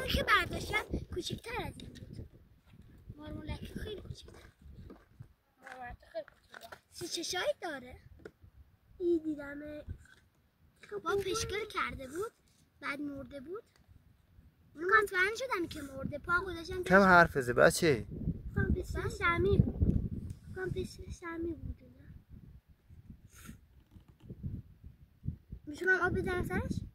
اونی که برداشتم کوچکتر از این بود. مارمولک خیلی کوچکتر. مارمولک خیلی کوچیکه. سی چشایی داره. ای دیدمه. با پشکل کرده بود. بعد مرده بود. اونو مطمئن شدم که مرده. پا گذاشتم. کم حرف بزن بچه. پسر سمی بود. پسر سمی بود. میتونم آب بدم سرش؟